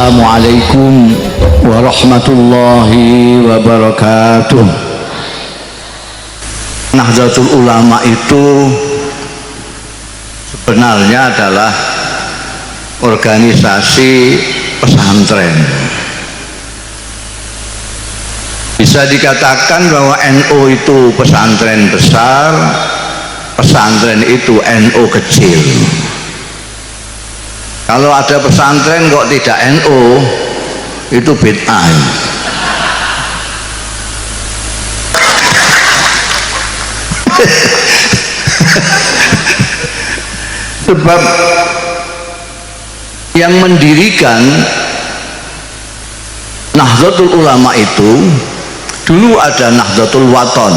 Assalamualaikum warahmatullahi wabarakatuh. Nahdlatul Ulama itu sebenarnya adalah organisasi pesantren. Bisa dikatakan bahwa NU itu pesantren besar, pesantren itu NU kecil. Kalau ada pesantren kok tidak NU, itu bid'ah. Sebab yang mendirikan Nahdlatul Ulama itu dulu ada Nahdlatul Wathon,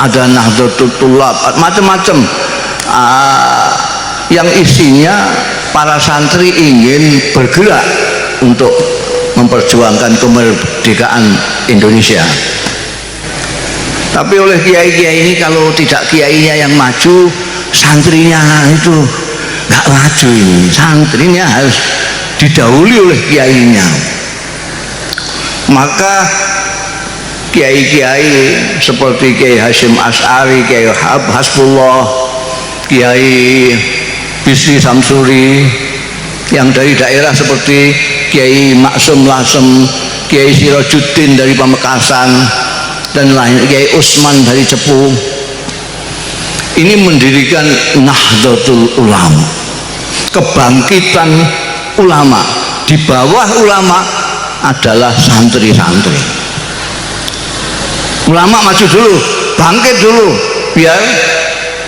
ada Nahdlatul Thulab, macam-macam, yang isinya para santri ingin bergerak untuk memperjuangkan kemerdekaan Indonesia. Tapi oleh kiai-kiai ini, kalau tidak kiainya yang maju, santrinya itu nggak maju. Santrinya harus didahului oleh kiainya. Maka kiai-kiai seperti Kiai Hasyim Asy'ari, Kiai Hasbullah, Kiai Bisri Samsuri, yang dari daerah seperti Kiai Maksum Lasem, Kiai Sirajuddin dari Pamekasan, dan lain, Kiai Usman dari Cepu, ini mendirikan Nahdlatul Ulama, kebangkitan ulama. Di bawah ulama adalah santri-santri. Ulama maju dulu, bangkit dulu, biar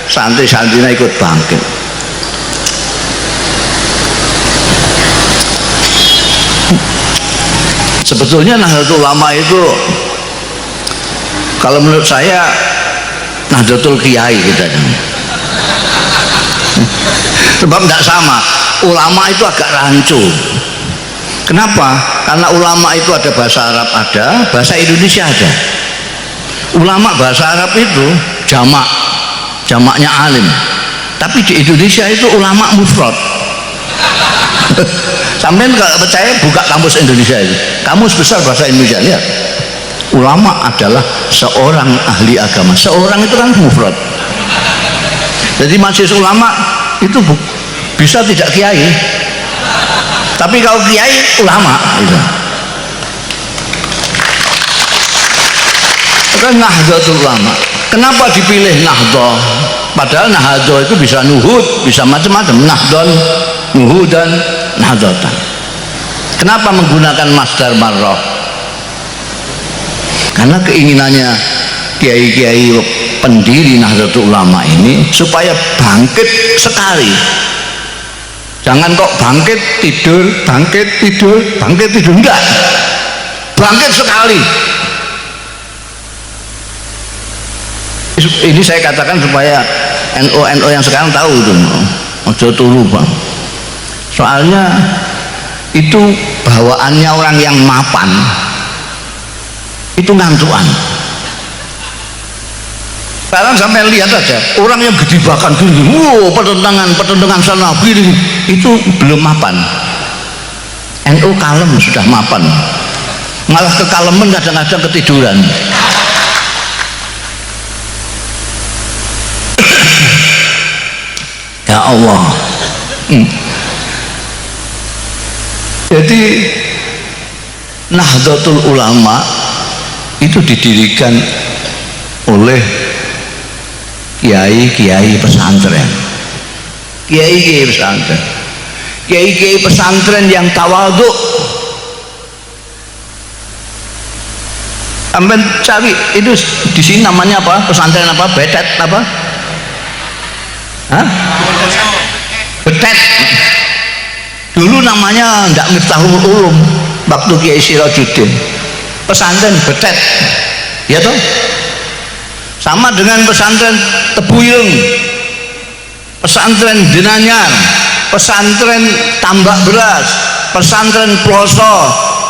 santri-santrinya ikut bangkit. Sebetulnya Nahdlatul Ulama itu, kalau menurut saya, Nahdlatul Kiai kita. Sebab tidak sama. Ulama itu agak rancu. Kenapa? Karena ulama itu ada bahasa Arab, ada bahasa Indonesia, ada. Ulama bahasa Arab itu jamaknya alim. Tapi di Indonesia itu ulama mufrad. Sampai kalau percaya, buka kamus Indonesia itu, kamus besar bahasa Indonesia, lihat. Ulama adalah seorang ahli agama. Seorang itu kan mufrad. Jadi majelis ulama itu bisa tidak kiai, tapi kalau kiai ulama itu. Kan Nahdlatul Ulama. Kenapa dipilih Nahdlah? Padahal Nahdlah itu bisa nuhud, bisa macam-macam. Nahdon, nuhudan, nahdlatan. Kenapa menggunakan masdar marrah? Karena keinginannya kiai-kiai pendiri Nahdlatul Ulama ini supaya bangkit sekali. Jangan kok bangkit tidur, bangkit tidur, bangkit tidur, enggak. Bangkit sekali. Ini saya katakan supaya NU yang sekarang tahu itu, ojo turu Bang. Soalnya itu bawaannya orang yang mapan, itu ngantuan. Sekarang sampai lihat aja, orang yang gedibakan gini, wow, pertentangan sana begini, itu belum mapan. NU kalem sudah mapan, malah kekaleman kadang-kadang ketiduran. Ya Allah. Jadi Nahdlatul Ulama itu didirikan oleh kiai-kiai pesantren, kiai-kiai pesantren, kiai-kiai pesantren yang tawadhu. Ambil cari itu di sini namanya apa? Pesantren apa? Betet apa? Hah? Betet. Dulu namanya ndak Miftahul Ulum waktu Kiai Sirajuddin. Pesantren Betet, ya toh? Sama dengan pesantren Tebuyung, pesantren Denanyar, pesantren Tambak Beras, pesantren Ploso,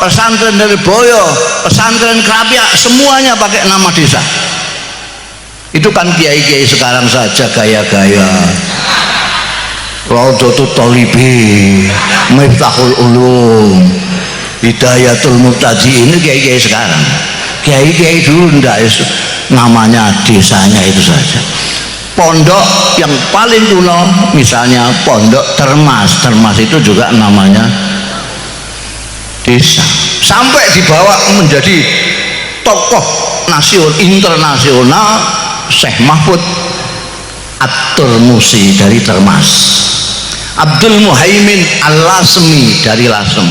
pesantren dari Boyo, pesantren Krapia, semuanya pakai nama desa. Itu kan kiai-kiai sekarang saja gaya-gaya. Raudhatut Thalibi, Miftahul Ulum, Hidayatul Mubtadi ini kiai-kiai sekarang. Kiai-kiai dulu enggak, namanya desanya itu saja. Pondok yang paling kuno misalnya Pondok Termas. Termas itu juga namanya desa. Sampai dibawa menjadi tokoh internasional Syekh Mahfud At-Turmusi dari Termas, Abdul Muhaimin Al-Lasmi dari Lasem,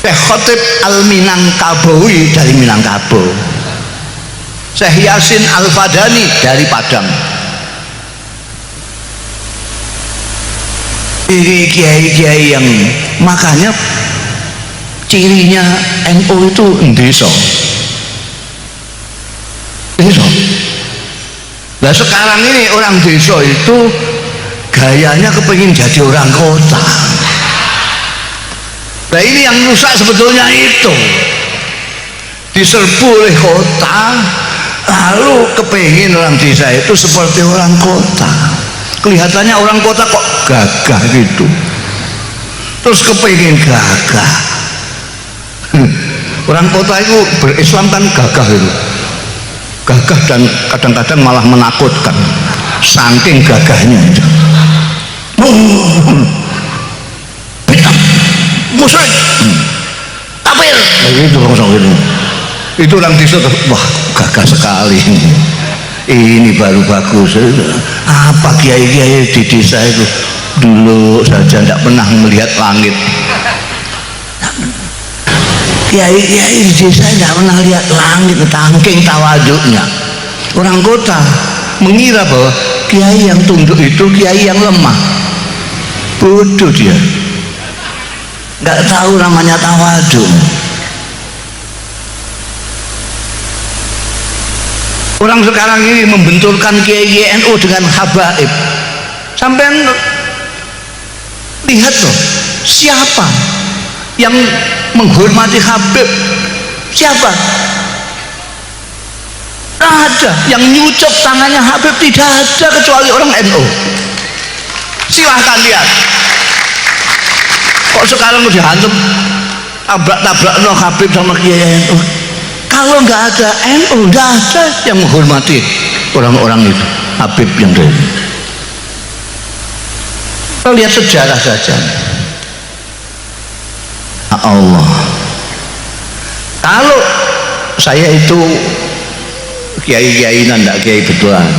Syekh Khotib Al-Minangkabawi dari Minangkabau, Syekh Yasin Al-Fadani dari Padang. Ini kiai-kiai yang makanya cirinya NU itu desa. Nah sekarang ini orang desa itu gayanya kepengin jadi orang kota. Nah ini yang rusak sebetulnya itu, diserbu oleh kota, lalu kepengin orang desa itu seperti orang kota. Kelihatannya orang kota kok gagah gitu, terus kepengin gagah. Orang kota itu berislam kan gagah itu, gagah dan kadang-kadang malah menakutkan saking gagahnya itu. Musyrik, kafir, itu orang desa, wah gagah sekali ini baru bagus. Apa kiai-kiai di desa itu dulu saja tidak pernah melihat langit. Kiai-kiai di desa tidak pernah lihat langit, tangking tawaduknya. Orang kota mengira bahwa kiai yang tunduk itu kiai yang lemah. Bodoh dia, nggak tahu namanya tawaduk. Orang sekarang ini membenturkan kiai NU dengan habaib. Sampai lihat loh, siapa yang menghormati Habib? Siapa? Tidak ada. Yang nyucuk tangannya Habib tidak ada kecuali orang NU. Silahkan lihat. Kok sekarang udah hantem tabrak-tabrak no Habib sama kiai NU? Kalau nggak ada NU, nggak ada yang menghormati orang-orang itu, Habib yang dari. Kita lihat sejarah saja. Allah, kalau saya itu kiai-kiainan, tidak kiai betulan.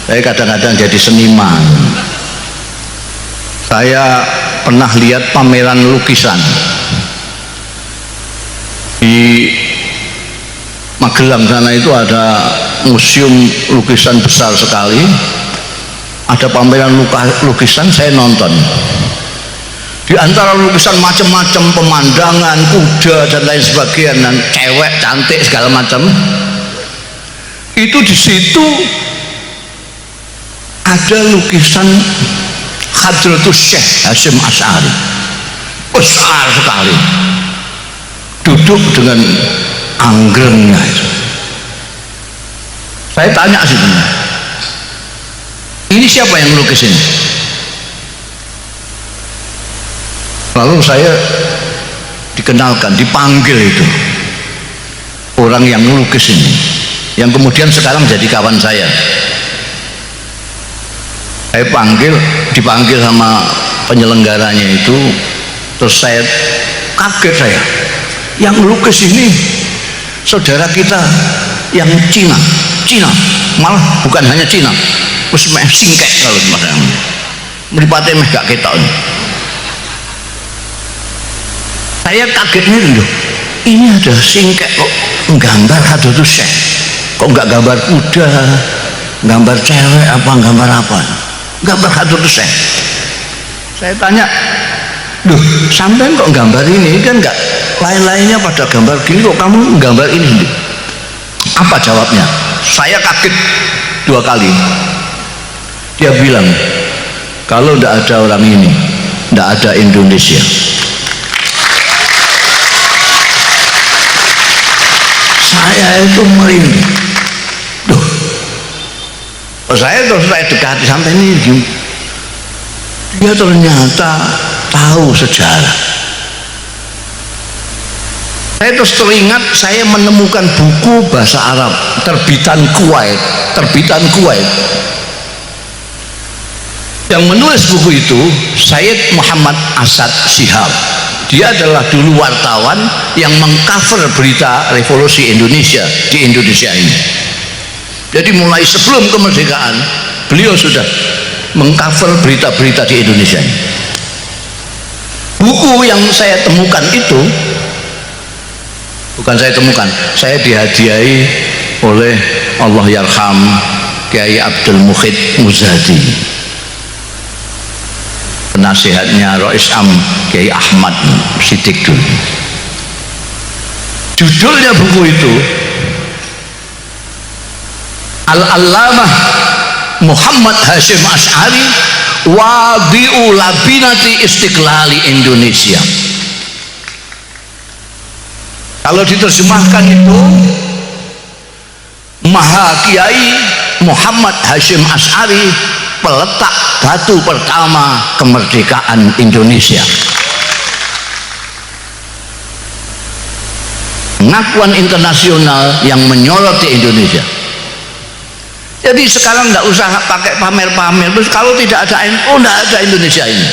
Saya kadang-kadang jadi seniman. Saya pernah lihat pameran lukisan di Magelang sana, itu ada museum lukisan besar sekali, ada pameran lukisan. Saya nonton, di antara lukisan macam-macam, pemandangan, kuda dan lain sebagainya, dan cewek cantik segala macam, itu di situ ada lukisan Hadratus Syekh Hasyim Asy'ari, besar sekali, duduk dengan anggrengnya itu. Saya tanya sih, ini siapa yang melukis ini? Lalu saya dikenalkan, dipanggil itu orang yang melukis ini, yang kemudian sekarang jadi kawan saya. Saya dipanggil sama penyelenggaranya itu, terus saya kaget, saya yang melukis ini saudara kita yang Cina, malah bukan hanya Cina, terus meh singkek kalau masalah meripate meh gak ketok. Saya kagetnya loh, ini ada singkek kok nggambar Hadratus Syekh, kok nggak gambar kuda, gambar cewek apa, gambar apa, gambar Hadratus Syekh. Saya tanya, loh sampean kok gambar ini, kan nggak lain-lainnya pada gambar gini, kok kamu gambar ini sendiri? Apa jawabnya? Saya kaget 2 kali. Dia bilang, kalau tidak ada orang ini, tidak ada Indonesia. Saya itu merinding. Duh, saya dekati sampai ini, dia ternyata tahu sejarah. Saya terus teringat saya menemukan buku bahasa Arab terbitan Kuwait yang menulis buku itu Sayyid Muhammad Asad Shihab. Dia adalah dulu wartawan yang mengcover berita revolusi Indonesia di Indonesia ini. Jadi mulai sebelum kemerdekaan beliau sudah mengcover berita-berita di Indonesia ini. Buku yang saya temukan itu bukan saya temukan, saya dihadiahi oleh Allah yarham Kiai Abdul Mukhid Muzadi, penasihatnya Rois Am Kiai Ahmad Siddiq dulu. Judulnya buku itu Al-Allamah Muhammad Hashim Asy'ari Wadi'u Labinati Istiqlali Indonesia. Kalau diterjemahkan itu Maha Kiai Muhammad Hashim Asy'ari, peletak batu pertama kemerdekaan Indonesia. Pengakuan internasional yang menyoroti Indonesia. Jadi sekarang nggak usah pakai pamer-pamer. Terus kalau tidak ada NU, nggak ada Indonesia ini.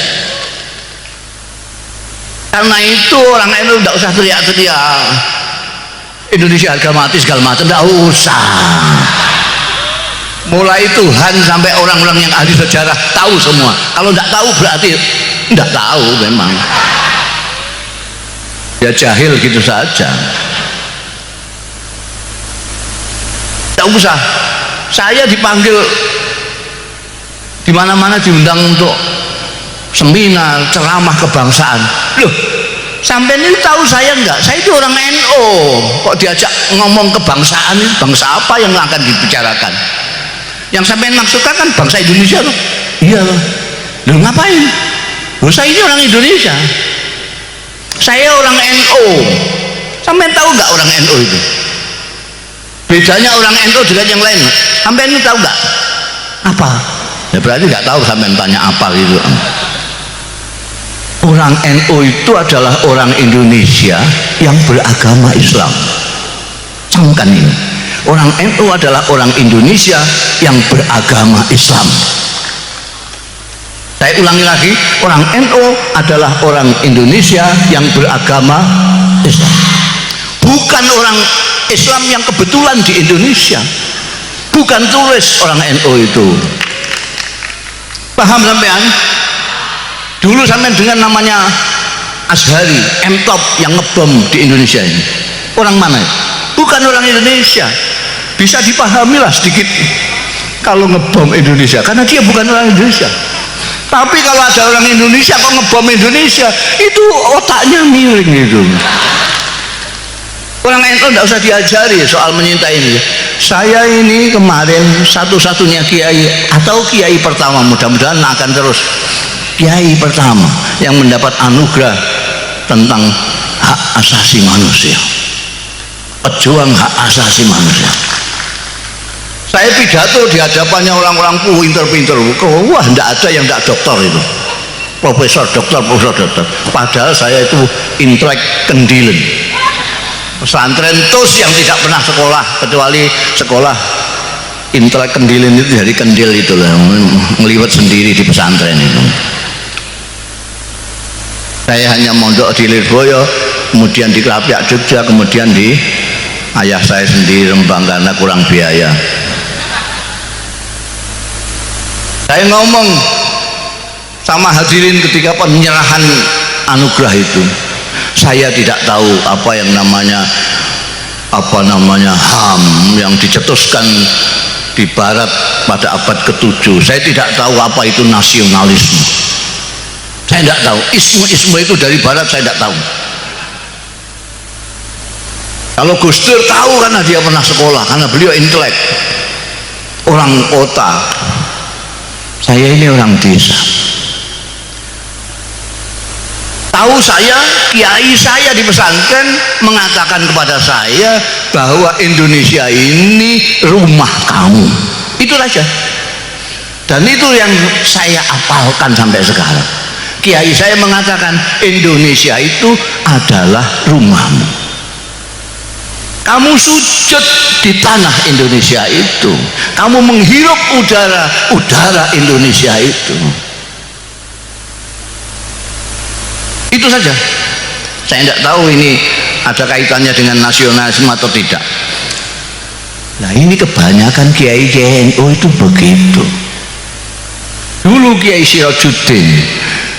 Karena itu orang NU nggak usah teriak-teriak Indonesia harga mati segala macam, nggak usah. Mulai Tuhan sampai orang-orang yang ahli sejarah tahu semua. Kalau nggak tahu berarti nggak tahu memang. Ya jahil gitu saja. Nggak usah. Saya dipanggil di mana-mana, diundang untuk seminar, ceramah kebangsaan. Loh, sampai ini tahu saya enggak? Saya itu orang NU. Kok diajak ngomong kebangsaan, bangsa apa yang akan dibicarakan? Yang sampai maksudkan kan bangsa Indonesia loh. Iya loh. Loh ngapain? Loh saya ini orang Indonesia. Saya orang NU. Sampai tahu enggak orang NU itu? Bedanya orang NU dengan yang lain. Sampai ini tahu enggak? Apa? Ya berarti enggak tahu, sampai tanya apa gitu. Orang NU itu adalah orang Indonesia yang beragama Islam. Camkan ini. Orang NU adalah orang Indonesia yang beragama Islam. Saya ulangi lagi, orang NU adalah orang Indonesia yang beragama Islam. Bukan orang Islam yang kebetulan di Indonesia. Bukan turis orang NU itu. Paham sampean? Dulu sampean dengan namanya Azhari, M-Top yang ngebom di Indonesia ini. Orang mana? Bukan orang Indonesia. Bisa dipahami lah sedikit kalau ngebom Indonesia, karena dia bukan orang Indonesia. Tapi kalau ada orang Indonesia kok ngebom Indonesia, itu otaknya miring itu. Orang NU tidak usah diajari soal menyintai ini. Saya ini kemarin satu-satunya kiai atau kiai pertama, mudah-mudahan akan terus kiai pertama yang mendapat anugerah tentang hak asasi manusia, pejuang hak asasi manusia. Saya pidato di hadapannya orang-orang pinter-pinter. Wah, tidak ada yang tidak dokter itu, profesor dokter. Padahal saya itu intelek Kendilen, pesantren tus yang tidak pernah sekolah, kecuali sekolah intelek Kendilen itu dari Kendil itu lah, ngeliwat sendiri di pesantren itu. Saya hanya mondok di Lirboyo, kemudian di Kerapiak Jogja, kemudian di ayah saya sendiri Rembang karena kurang biaya. Saya ngomong sama hadirin ketika penyerahan anugerah itu, saya tidak tahu apa yang namanya HAM yang dicetuskan di Barat pada abad ke-7. Saya tidak tahu apa itu nasionalisme. Saya tidak tahu. Isme itu dari Barat saya tidak tahu. Kalau Gus Dur tahu karena dia pernah sekolah, karena beliau intelek, orang kota. Saya ini orang desa. Tahu saya, kiai saya di pesantren mengatakan kepada saya bahwa Indonesia ini rumah kamu. Itu saja. Dan itu yang saya apalkan sampai sekarang. Kiai saya mengatakan Indonesia itu adalah rumahmu. Kamu sujud di tanah Indonesia itu, kamu menghirup udara Indonesia itu. Itu saja. Saya tidak tahu ini ada kaitannya dengan nasionalisme atau tidak. Nah, ini kebanyakan kiai NU itu begitu. Dulu Kiai Sirajuddin,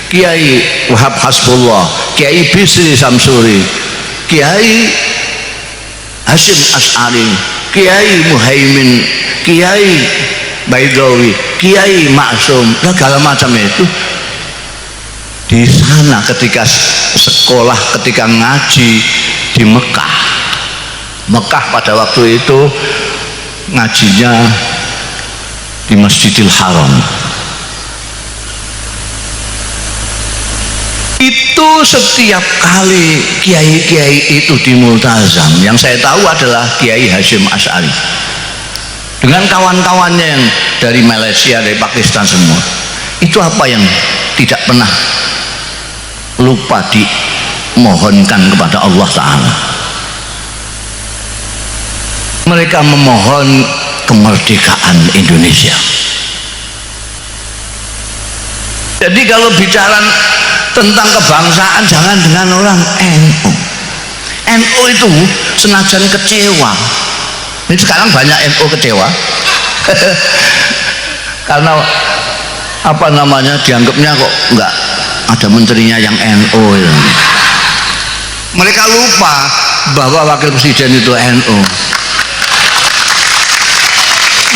Kiai Wahab Hasbullah, Kiai Bisri Samsuri, Kiai Hasyim As'ari, Kiai Muhaimin, Kiai Baidawi, Kiai Maksum, segala macam itu di sana ketika sekolah, ketika ngaji di Mekah. Mekah pada waktu itu ngajinya di Masjidil Haram. Itu setiap kali kiai-kiai itu di multazam, yang saya tahu adalah Kiai Hasyim As'ari dengan kawan-kawannya yang dari Malaysia, dari Pakistan semua. Itu apa yang tidak pernah lupa dimohonkan kepada Allah Ta'ala? Mereka memohon kemerdekaan Indonesia. Jadi kalau bicara tentang kebangsaan jangan dengan orang NU. NU itu senajan kecewa. Ini sekarang banyak NU kecewa karena apa namanya, dianggapnya kok enggak ada menterinya yang NU ya. Mereka lupa bahwa wakil presiden itu NU.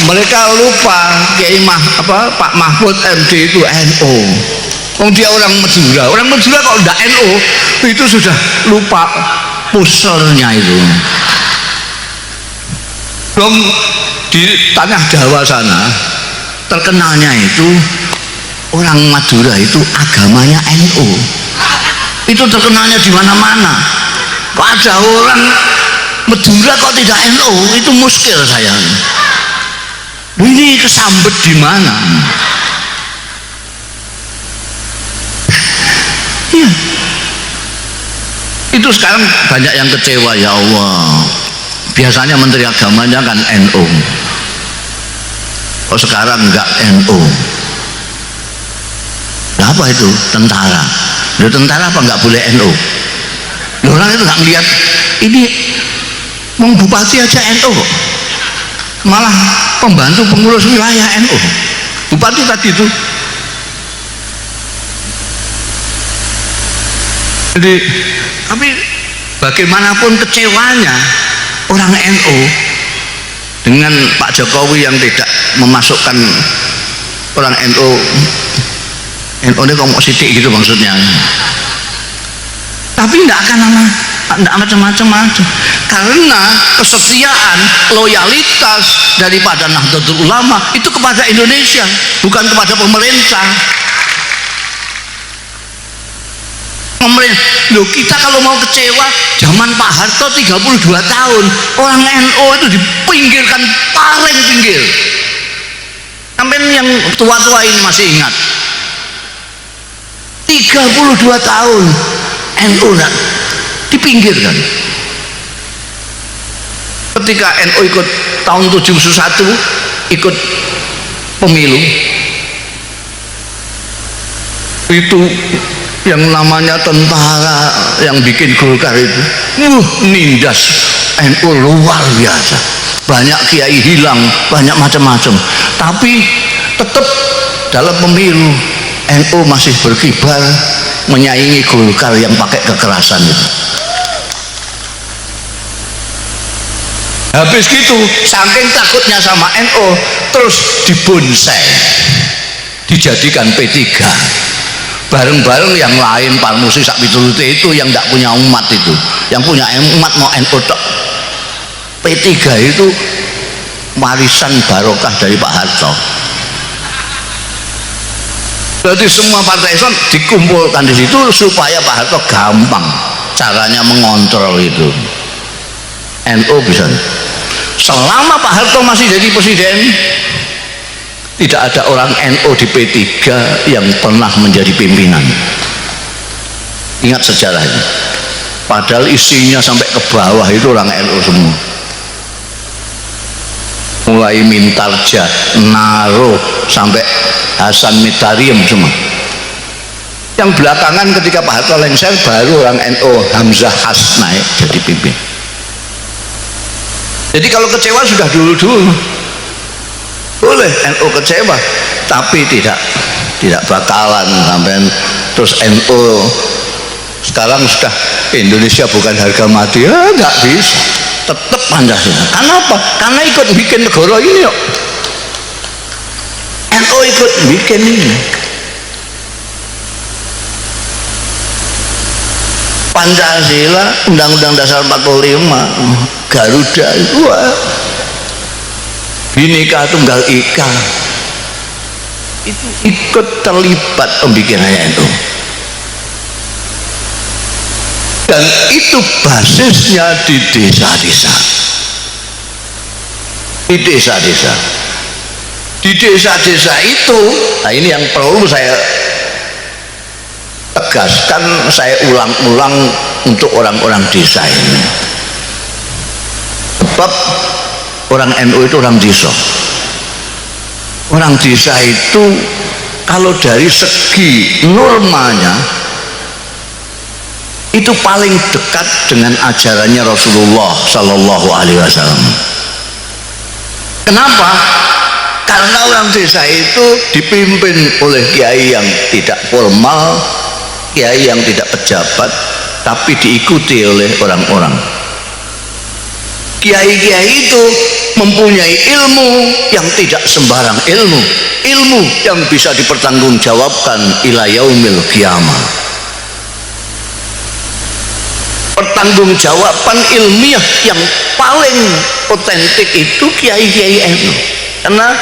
Mereka lupa Pak Mahfud MD itu NU. Dia orang Madura kok enggak NU, itu sudah lupa pusernya itu. Belum di tanah Jawa sana terkenalnya itu orang Madura itu agamanya NU. Itu terkenalnya di mana-mana. Kok ada orang Madura kok tidak NU, itu muskil saya. Ini kesambet di mana? Ya. Itu sekarang banyak yang kecewa, ya Allah. Biasanya menteri agamanya kan NU. Kok sekarang enggak NU? Nah, apa itu? Tentara. Loh, tentara apa enggak boleh NU? Loh, orang itu enggak ngeliat ini mau bupati aja NU kok. Malah pembantu pengurus wilayah NU. Bupati tadi itu. Jadi, tapi bagaimanapun kecewanya orang NU dengan Pak Jokowi yang tidak memasukkan orang NU ini kok mau sidik gitu maksudnya. Tapi tidak akan macam-macam karena kesetiaan, loyalitas daripada Nahdlatul Ulama itu kepada Indonesia, bukan kepada pemerintah. Loh, kita kalau mau kecewa zaman Pak Harto 32 tahun orang NU itu dipinggirkan paling pinggir. Sampai yang tua-tua ini masih ingat 32 tahun NU dipinggirkan. Ketika NU ikut tahun 71 ikut pemilu itu yang namanya tentara yang bikin Golkar itu nindas NU luar biasa, banyak kiai hilang, banyak macam-macam, tapi tetap dalam pemilu NU masih berkibar menyaingi Golkar yang pakai kekerasan itu. Habis gitu saking takutnya sama NU terus dibonsai, dijadikan P3. Bareng-bareng yang lain Parmusi sak piturute itu yang tidak punya umat itu, yang punya umat mau NU tok. P3 itu warisan barokah dari Pak Harto. Berarti semua partai Islam dikumpulkan di situ supaya Pak Harto gampang caranya mengontrol itu. NU bisa. Selama Pak Harto masih jadi presiden, Tidak ada orang NU di P3 yang pernah menjadi pimpinan. Ingat sejarahnya. Padahal isinya sampai ke bawah itu orang NU semua. Mulai Mintarja, Naro, sampai Hasan Mitariam semua. Yang belakangan ketika Pak Harto lengser baru orang NU Hamzah Has naik jadi pimpin. Jadi kalau kecewa sudah dulu-dulu. Boleh NU kecewa, tapi tidak bakalan sampai terus NU sekarang sudah Indonesia bukan harga mati. Nggak bisa. Tetap Pancasila. Kenapa? Karena ikut bikin negara ini yuk. NU ikut bikin ini. Pancasila, Undang-Undang Dasar 45, Garuda itu Bhinneka Tunggal Ika itu ikut terlibat pembikinannya itu. Dan itu basisnya di desa-desa. Di desa-desa. Di desa-desa itu, nah ini yang perlu saya tegaskan, saya ulang-ulang untuk orang-orang desa ini. Sebab orang NU itu orang desa. Orang desa itu kalau dari segi normanya itu paling dekat dengan ajarannya Rasulullah Sallallahu Alaihi Wasallam. Kenapa? Karena orang desa itu dipimpin oleh kiai yang tidak formal, kiai yang tidak pejabat, tapi diikuti oleh orang-orang. Kiai-kiai itu mempunyai ilmu yang tidak sembarang ilmu, ilmu yang bisa dipertanggungjawabkan ila yaumil qiyamah. Pertanggungjawaban ilmiah yang paling otentik itu kiai-kiai NU, karena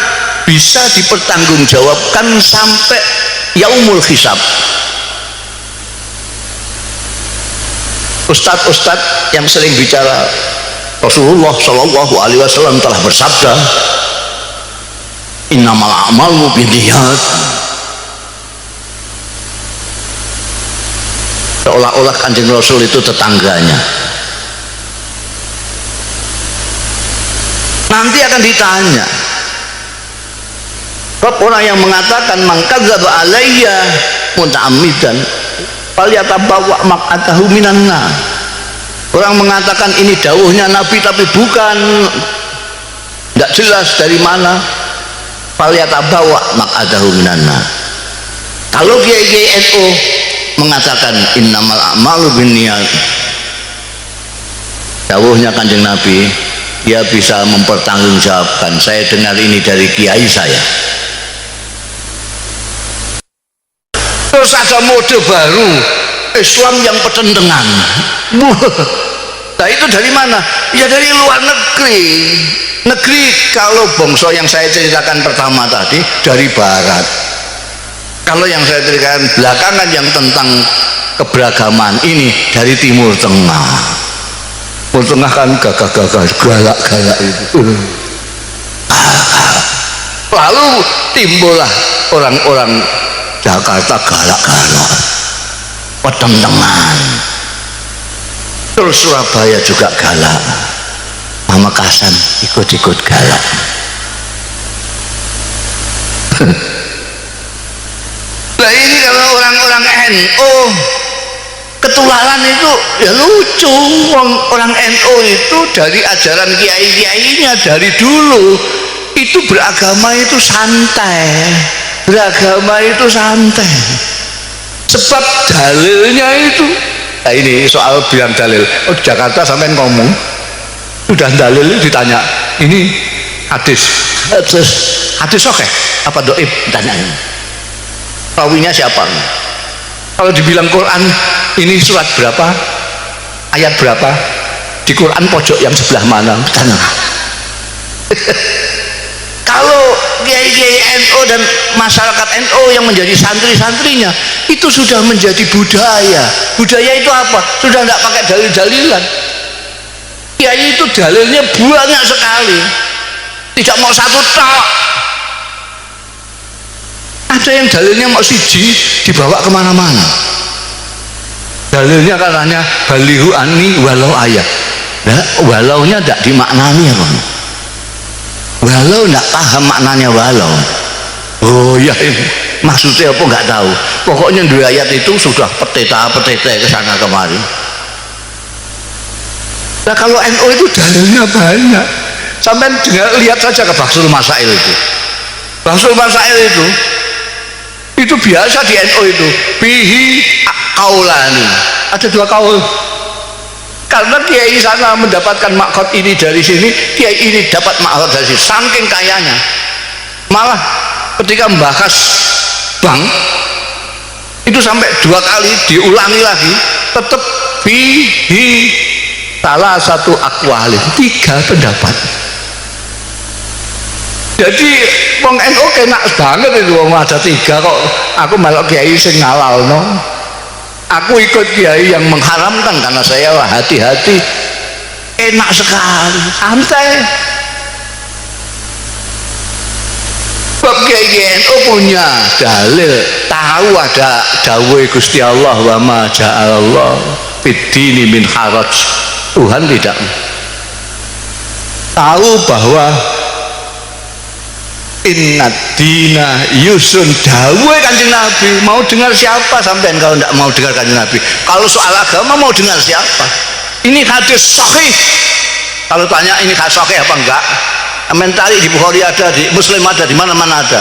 bisa dipertanggungjawabkan sampai yaumul hisab. Ustadz-ustadz yang sering bicara, Rasulullah Shallallahu Alaihi Wasallam telah bersabda, innamal a'malu binniyat. Seolah-olah Kanjeng Rasul itu tetangganya. Nanti akan ditanya. Sebab orang yang mengatakan mangkadzaba alayya muta'ammidan falyatabawwa maq'adahu minan nar. Orang mengatakan ini dawuhnya Nabi tapi bukan, tidak jelas dari mana. Falyatabawwa maq'adahu minan nar. Kalau kiai-kiai NU mengatakan innamal a'malu binniyat, dawuhnya Kanjeng Nabi, dia bisa mempertanggungjawabkan, saya dengar ini dari kiai saya. Terus ada mode baru, Islam yang pertentangan. Nah itu dari mana? Ya dari luar negeri. Negeri kalau bangsa yang saya ceritakan pertama tadi dari barat. Kalau yang saya ceritakan belakangan yang tentang keberagaman ini dari Timur Tengah. Timur Tengah kan gagah-gagah, galak-galak itu. Lalu timbullah orang-orang Jakarta galak-galak, pertentangan. Terus Surabaya juga galak, Pamekasan ikut-ikut galak. Nah ini kalau orang-orang NU ketularan itu ya lucu. Orang NU itu dari ajaran kiai-kiainya dari dulu itu beragama itu santai. Beragama itu santai. Sebab dalilnya itu, nah ini soal bilang dalil. Oh, Jakarta sampai ngomong sudah dalil ditanya, ini hadis oke apa doib, tanya ini rawinya siapa. Kalau dibilang Quran ini surat berapa, ayat berapa, di Quran pojok yang sebelah mana, tanya. Kalau kiai-kiai NU dan masyarakat NU yang menjadi santri-santrinya itu sudah menjadi budaya. Budaya itu apa? Sudah tidak pakai dalil-dalilan. Kiai itu dalilnya banyak sekali. Tidak mau satu tok. Ada yang dalilnya mau siji dibawa kemana-mana. Dalilnya katanya balihu ani walau ayat. Nah, walaunya tidak dimaknani ya, walau tidak paham maknanya walau. Oh ya, maksudnya apa nggak tahu. Pokoknya dua ayat itu sudah peteta ke sana kemari. Nah kalau NU itu dalilnya banyak. Sampai lihat saja ke Bahsul Masail itu. Bahsul Masail itu biasa di NU itu bihi kaulani. Ada dua kaul. Karena kiai sana mendapatkan makhot ini dari sini, kiai ini dapat makhot dari sini, saking kayanya. Malah ketika membahas bank itu sampai dua kali diulangi lagi, tetap bihi salah satu akwali, tiga pendapat. Jadi wong NU enak banget itu, wong ada tiga kok aku malah kiai sing ngalalno. Aku ikut kiai yang mengharamkan karena saya hati-hati. Enak sekali, santai. Sebab kiai NU punya dalil, tahu ada dawuh Gusti Allah wa ma ja'alallah fiddini min haraj. Tuhan tidak tahu bahwa inna dina yusun, dawuh Kanjeng Nabi. Mau dengar siapa sampean kalau tidak mau dengar Kanjeng Nabi? Kalau soal agama mau dengar siapa? Ini hadis sahih. Kalau tanya ini hadis sahih apa enggak, mentari di Bukhari ada, di Muslim ada, di mana-mana ada.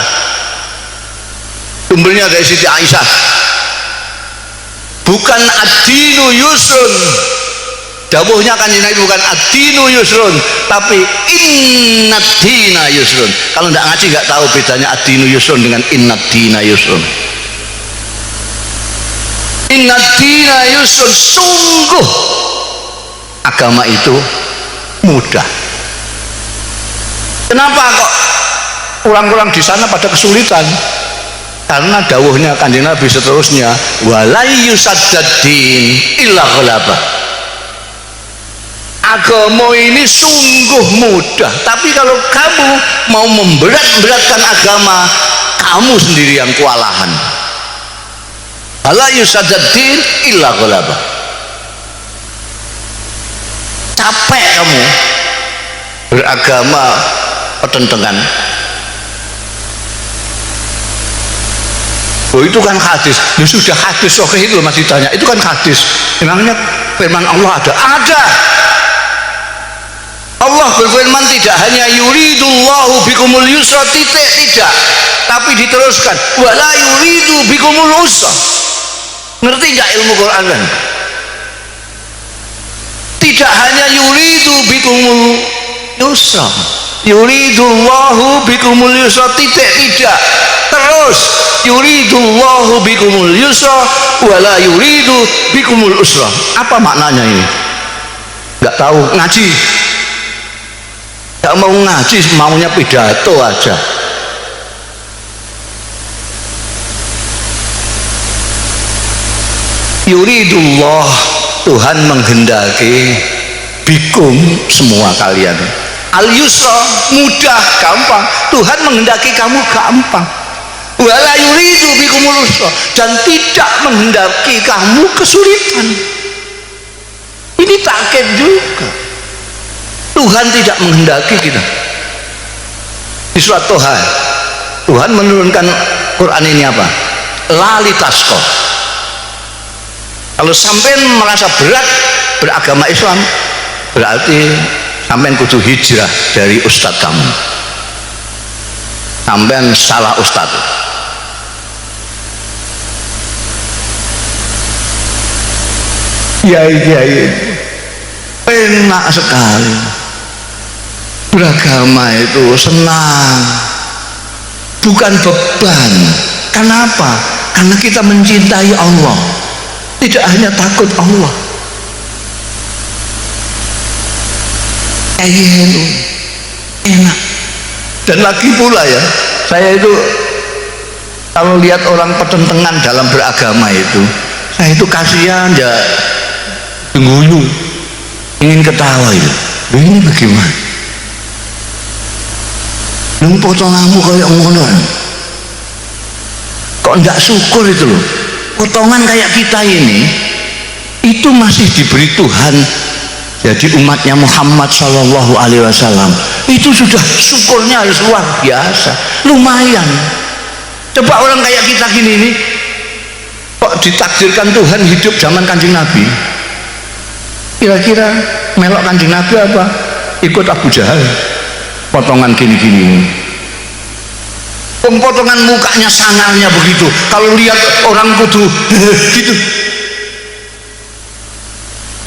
Sumbernya dari Siti Aisyah. Bukan ad-dinu yusun, dawuhnya Kanjeng Nabi bukan ad-dinu yusrun, tapi innad dina yusrun. Kalau tidak ngaji nggak tahu bedanya ad-dinu yusrun dengan innad dina yusrun. Innad dina yusrun, sungguh agama itu mudah. Kenapa kok orang-orang di sana pada kesulitan? Karena dawuhnya Kanjeng Nabi seterusnya, walai yusaddaddin illa ghalabah. Agama ini sungguh mudah, tapi kalau kamu mau memberat-beratkan agama, kamu sendiri yang kewalahan. Ala yusaddaddin illa ghalabah. Capek kamu beragama pertentangan. Oh itu kan hadis. Ya sudah, hadis sahih itu masih tanya. Itu kan hadis. Memangnya firman Allah ada? Ada. Allah berfirman tidak hanya yuridullahu bikumul yusra, tidak, tapi diteruskan wala yuridu bikumul usra. Ngerti nggak ilmu Quran kan? Tidak hanya yuridu bikumul yusra, yuridullahu bikumul yusra, tidak, terus yuridullahu bikumul yusra wala yuridu bikumul usra. Apa maknanya ini? Nggak tahu, ngaji. Gak mau ngaji, maunya pidato aja. Yuridullah, Tuhan menghendaki bikum semua kalian. Al yusra, mudah, gampang. Tuhan menghendaki kamu gampang. Wala yuridu bikumul usra, dan tidak menghendaki kamu kesulitan. Ini takkid juga. Tuhan tidak menghendaki kita. Di surat Toha Tuhan menurunkan Quran ini apa? Lalitasco. Kalau sampai merasa berat beragama Islam, berarti sampai kudu hijrah dari ustadz kamu. Sampai salah ustadz. Ya enak sekali. Beragama itu senang, bukan beban. Kenapa? Karena kita mencintai Allah, tidak hanya takut Allah. Enak. Dan lagi pula ya, saya itu kalau lihat orang pertentangan dalam beragama itu, saya itu kasihan ya, guyu, ingin ketawa itu. Ini bagaimana? Nung potonganmu kayak ngono. kok enggak syukur itu loh. Potongan kayak kita ini itu masih diberi Tuhan jadi umatnya Muhammad Sallallahu Alaihi Wasallam, itu sudah syukurnya harus luar biasa, lumayan. Coba orang kayak kita gini nih kok ditakdirkan Tuhan hidup zaman Kanjeng Nabi, kira-kira melok Kanjeng Nabi apa ikut Abu Jahal? Potongan gini-gini, potongan mukanya sangarnya begitu, kalau lihat orang kudu gitu.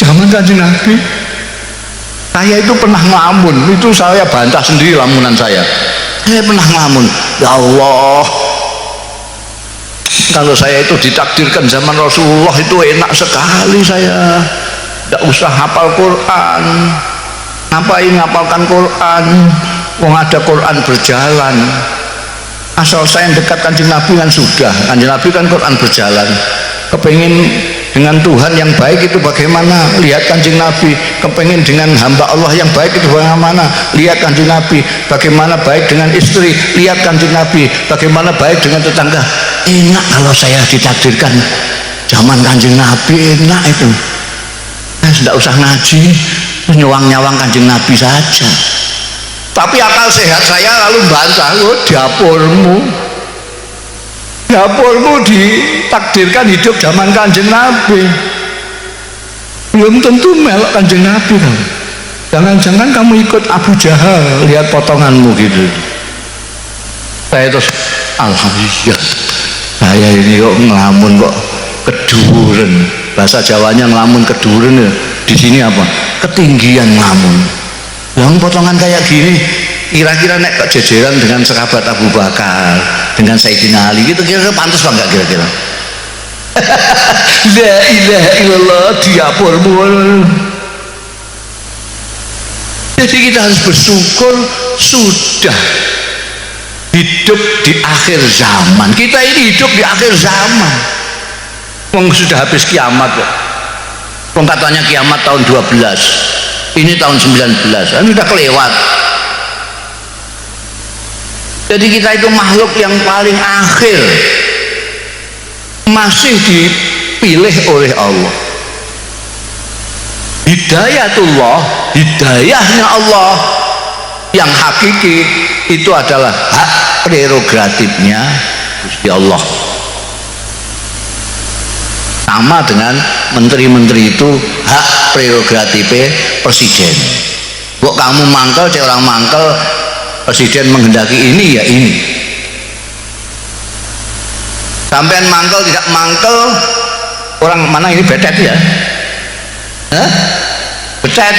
Zaman Kanjeng Nabi saya itu pernah ngelamun, itu saya bantah sendiri lamunan saya pernah ngelamun, ya Allah, kalau saya itu ditakdirkan zaman Rasulullah itu enak sekali, saya tidak usah hafal Quran, ngapain ngapalkan Quran, wong ada Quran berjalan, asal saya dekat Kanjeng Nabi kan sudah. Kanjeng Nabi kan Quran berjalan, kepengin dengan Tuhan yang baik itu bagaimana, lihat Kanjeng Nabi. Kepengin dengan hamba Allah yang baik itu bagaimana, lihat Kanjeng Nabi. Bagaimana baik dengan istri, lihat Kanjeng Nabi. Bagaimana baik dengan tetangga. Enak kalau saya ditakdirkan zaman Kanjeng Nabi, enak itu. Saya tidak usah ngaji, nyawang-nyawang Kanjeng Nabi saja. Tapi akal sehat saya lalu bantah, oh dapurmu ditakdirkan hidup zaman Kanjeng Nabi, belum tentu melok Kanjeng Nabi kan. Jangan-jangan kamu ikut Abu Jahal, lihat potonganmu gitu. Saya terus alhamdulillah, saya ini kok ngelamun kok keduren, bahasa Jawanya ngelamun keduren ya. Di sini apa? Ketinggian ngelamun. Yang potongan kayak gini kira-kira nek kok jejeran dengan sahabat Abu Bakar, dengan Sayyidina Ali gitu, kira-kira pantas apa enggak kira-kira? La ilaha illallah, diapurmu. Jadi kita harus bersyukur sudah hidup di akhir zaman. Kita ini hidup di akhir zaman. Sudah habis kiamat kok. Katanya kiamat tahun 12, ini tahun 19, kan sudah kelewat. Jadi kita itu makhluk yang paling akhir, masih dipilih oleh Allah. Hidayatullah, hidayahnya Allah yang hakiki itu adalah hak prerogatifnya Gusti Allah. Sama dengan menteri-menteri itu hak prerogatifnya presiden. Kok kamu mangkel, cek orang mangkel, presiden menghendaki ini ya ini. Sampean mangkel tidak mangkel, orang mana ini betet ya? Hah? Betet.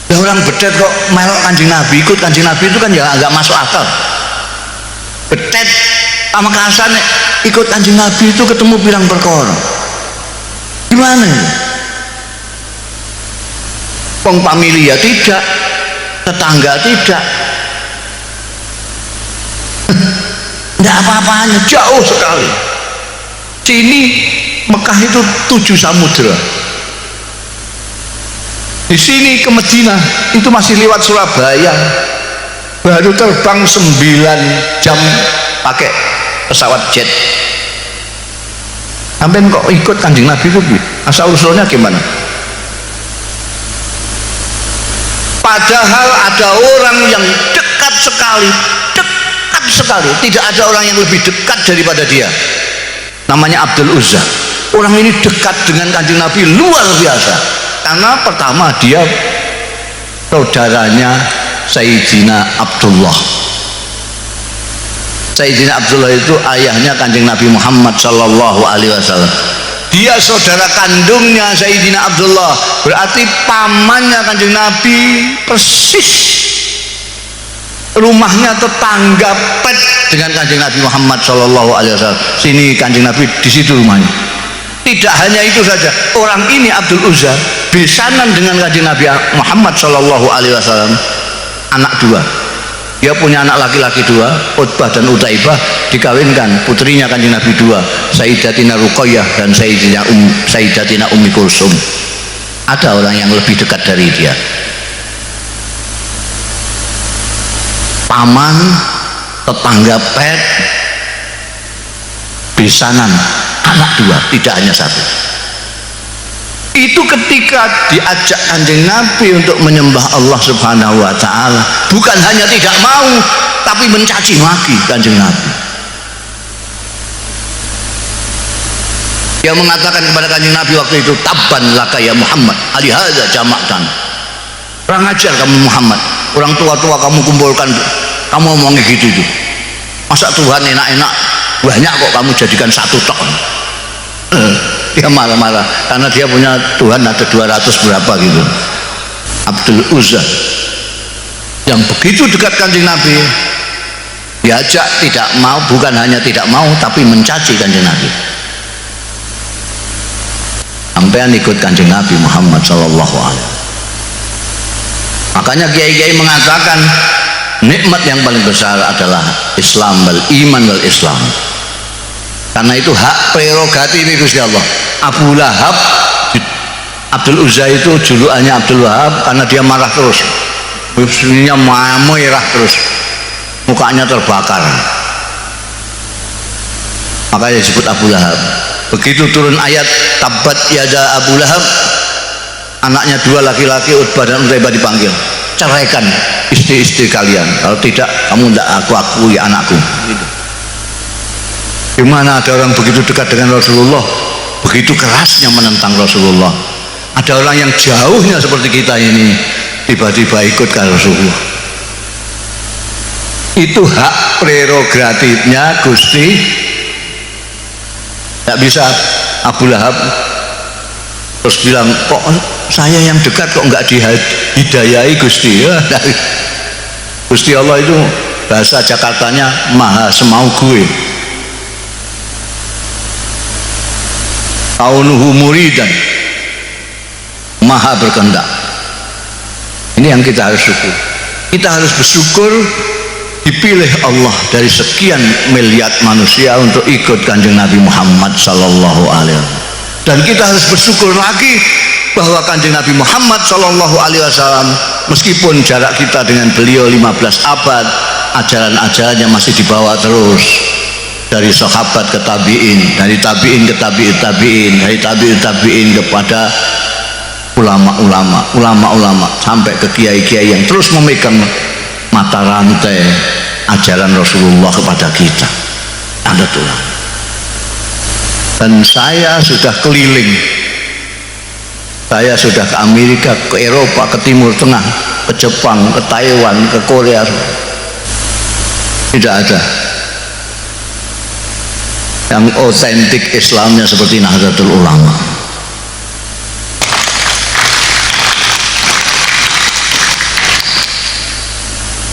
Ya orang betet kok melok Kanjeng Nabi, ikut Kanjeng Nabi itu kan ya agak masuk akal. Betet sama kasan ikut Kanjeng Nabi itu ketemu pirang perkara. Gimana? Wong familia tidak, tetangga tidak, tidak apa-apanya, jauh sekali. Sini Mekah itu 7 samudra, di sini ke Madinah itu masih lewat Surabaya, baru terbang 9 jam pakai pesawat jet. Sampai kok ikut Kanjeng Nabi itu asal usulnya gimana? Padahal ada orang yang dekat sekali, tidak ada orang yang lebih dekat daripada dia, namanya Abdul Uzza. Orang ini dekat dengan Kanjeng Nabi luar biasa, karena pertama dia saudaranya Sayyidina Abdullah. Sayyidina Abdullah itu ayahnya Kanjeng Nabi Muhammad Sallallahu Alaihi Wasallam. Dia saudara kandungnya Sayyidina Abdullah, berarti pamannya Kanjeng Nabi persis. Rumahnya tetangga pet dengan Kanjeng Nabi Muhammad Sallallahu Alaihi Wasallam. Sini Kanjeng Nabi, di situ rumahnya. Tidak hanya itu saja, orang ini Abdul Uzza besanan dengan Kanjeng Nabi Muhammad Sallallahu Alaihi Wasallam, anak 2. Dia punya anak laki-laki 2, Utbah dan Utaibah, dikawinkan putrinya Kanjeng Nabi 2, Sayyidatina Ruqayyah dan Sayyidatina Ummi Kulsum. Ada orang yang lebih dekat dari dia. Paman, tetangga pet, besanan anak dua, tidak hanya satu. Itu ketika diajak Kanjeng Nabi untuk menyembah Allah Subhanahu wa ta'ala, bukan hanya tidak mau, tapi mencaci maki Kanjeng Nabi. Dia mengatakan kepada Kanjeng Nabi waktu itu, tabban laka ya Muhammad, alihadza jama'tan. Kurang ajar kamu Muhammad, orang tua-tua kamu kumpulkan, kamu ngomongnya gitu itu. Masa Tuhan enak-enak banyak kok kamu jadikan satu tok. Dia marah-marah karena dia punya Tuhan ada 200 berapa gitu. Abdul Uzza yang begitu dekat Kanjeng Nabi, diajak tidak mau, bukan hanya tidak mau tapi mencaci Kanjeng Nabi. Sampean ikut Kanjeng Nabi Muhammad sallallahu alaihi wasallam. Makanya kiai-kiai mengatakan nikmat yang paling besar adalah Islam, wal iman wal Islam. Karena itu hak prerogatif Gusti Allah. Abu Lahab, Abdul Uzza itu julukannya Abdul Wahab karena dia marah terus, muslinya merah terus, mukanya terbakar, makanya disebut Abu Lahab. Begitu turun ayat tabat yada Abu Lahab, anaknya dua laki-laki Utbah dan Utaibah dipanggil, ceraikan istri-istri kalian, kalau tidak kamu tidak aku akui anakku. Gimana ada orang begitu dekat dengan Rasulullah, begitu kerasnya menentang Rasulullah. Ada orang yang jauhnya seperti kita ini tiba-tiba ikut ke Rasulullah. Itu hak prerogatifnya Gusti. Tidak bisa Abu Lahab terus bilang, kok saya yang dekat kok nggak dihidayai Gusti. Gusti Allah itu bahasa Jakartanya maha semau gue. Kaunuhu muridan, maha berkehendak. Ini yang kita harus syukur. Kita harus bersyukur dipilih Allah dari sekian miliar manusia untuk ikut Kanjeng Nabi Muhammad sallallahu alaihi wasallam. Dan kita harus bersyukur lagi bahwa Kanjeng Nabi Muhammad sallallahu alaihi wasallam, meskipun jarak kita dengan beliau 15 abad, ajaran-ajarannya masih dibawa terus. Dari sahabat ke tabi'in, dari tabi'in ke tabi'in tabi'in, dari tabi'in tabi'in kepada ulama-ulama sampai ke kiai-kiai yang terus memegang mata rantai ajaran Rasulullah kepada kita. Ada Tuhan. Dan saya sudah keliling, saya sudah ke Amerika, ke Eropa, ke Timur Tengah, ke Jepang, ke Taiwan, ke Korea. Tidak ada yang otentik Islamnya seperti Nahdlatul Ulama.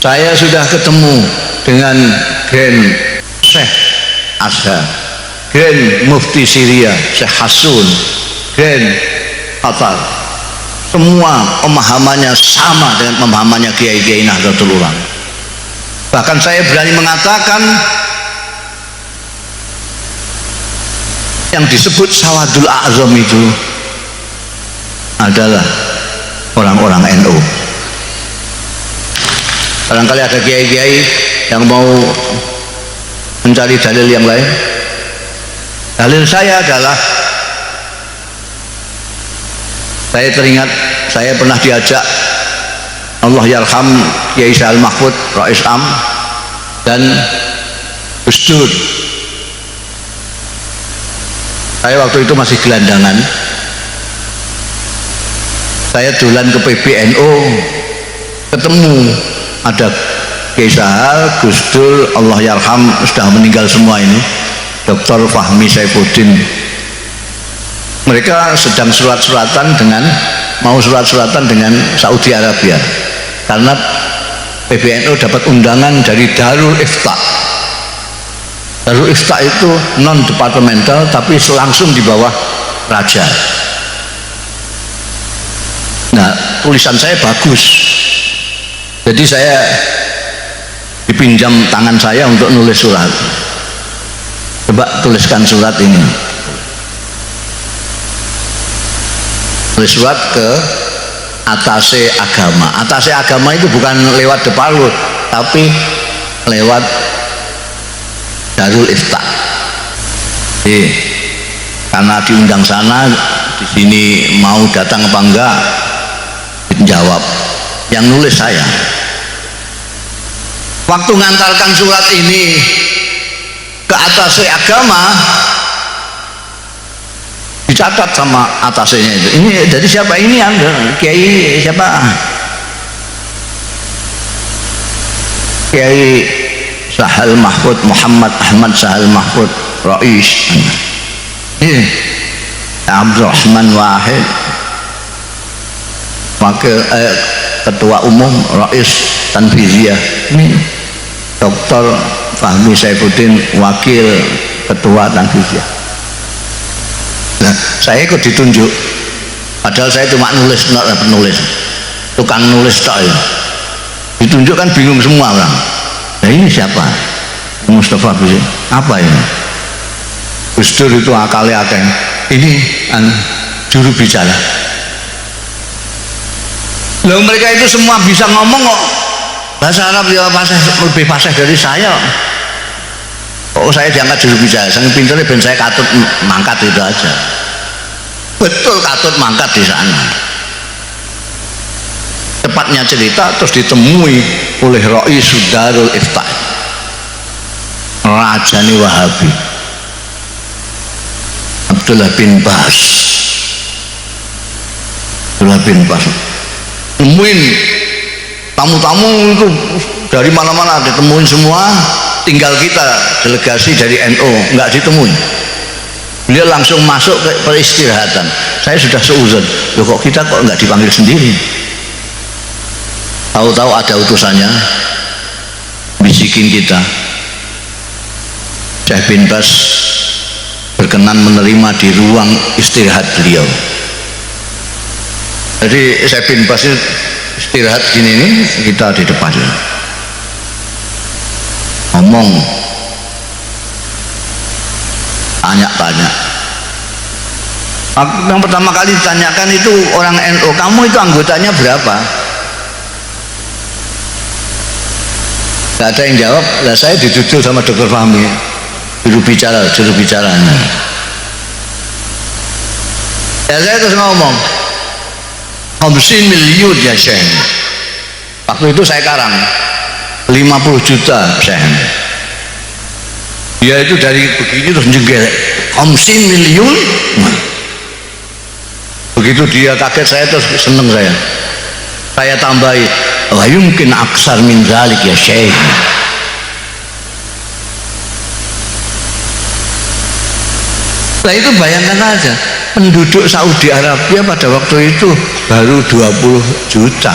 Saya sudah ketemu dengan Gen Syekh Azhar, Gen Mufti Syria Syekh Hasun, Gen Qatar. Semua pemahamannya sama dengan pemahamannya kiai-kiai Nahdlatul Ulama. Bahkan saya berani mengatakan yang disebut Sawadul A'zam itu adalah orang-orang NU. Barangkali ada kiai-kiai yang mau mencari dalil yang lain. Dalil saya adalah, saya teringat saya pernah diajak Allah yarham Kiai Sa'al Mahfud Rais Am dan Gus Dur. Saya waktu itu masih gelandangan. Saya jalan ke PBNU, ketemu ada Kiai Sa'al, Gus Dur, Allah yarham sudah meninggal semua ini, Dr. Fahmi Saifuddin. Mereka sedang surat-suratan dengan Saudi Arabia karena PBNU dapat undangan dari Darul Ifta. Darul Ifta itu non departemental tapi langsung di bawah raja. Nah, tulisan saya bagus, jadi saya dipinjam tangan saya untuk nulis surat. Coba tuliskan surat ini. Tulis surat ke atase agama. Atase agama itu bukan lewat Deparlut, tapi lewat Darul Ifta. Karena diundang sana, di sini mau datang apa enggak? Jawab. Yang nulis saya. Waktu ngantarkan surat ini ke atas agama, dicatat sama atasnya itu. Ini dari siapa ini? Kiai siapa? Kiai Sahal Mahfud, Muhammad Ahmad Sahal Mahfud Rais. Ini Abdurrahman Wahid, wakil ketua umum Rais Tanfiziyah. Ini Dr. Fahmi Saifuddin, wakil ketua Tanfiziyah. Nah, saya ikut ditunjuk, padahal saya cuma nulis, penulis, tukang nulis tak ya. Ditunjuk kan bingung semua orang. Nah ini siapa? Mustafa Bisri. Apa ini? Gus Dur itu akalnya akeh. Ini juru bicara. Lalu mereka itu semua bisa ngomong kok. Bahasa Arab ya lebih fasih dari saya. Kok saya diangkat juru bicara? Saking pinternya ben saya katut mangkat itu aja. Betul katut mangkat di sana. Tepatnya cerita terus ditemui oleh Rais Darul Ifta, Rajani Wahabi, Abdullah bin Bas. Abdullah bin Bas temuin tamu-tamu itu dari mana-mana, ditemuin semua, tinggal kita delegasi dari NU nggak ditemuin. Beliau langsung masuk ke peristirahatan. Saya sudah seuzon, loh kok kita kok nggak dipanggil sendiri? Tahu-tahu ada utusannya bisikin kita, Syekh bin Bas berkenan menerima di ruang istirahat beliau. Jadi Syekh bin Bas istirahat gini nih, kita di depan ngomong, tanya-tanya. Yang pertama kali ditanyakan itu orang NU, kamu itu anggotanya berapa? Gak ada yang jawab. Lah saya dituduh sama Dr. Fahmi, juru bicaranya. Ya saya terus ngomong 50 miliar ya Syekh. Waktu itu saya karang 50 juta Syekh. Dia itu dari begini terus jengkel 50 miliar. Begitu dia kaget, saya terus seneng saya tambahi, wa yumkin aksar min zalik ya Syekh. Nah itu bayangkan aja, penduduk Saudi Arabia pada waktu itu baru 20 juta.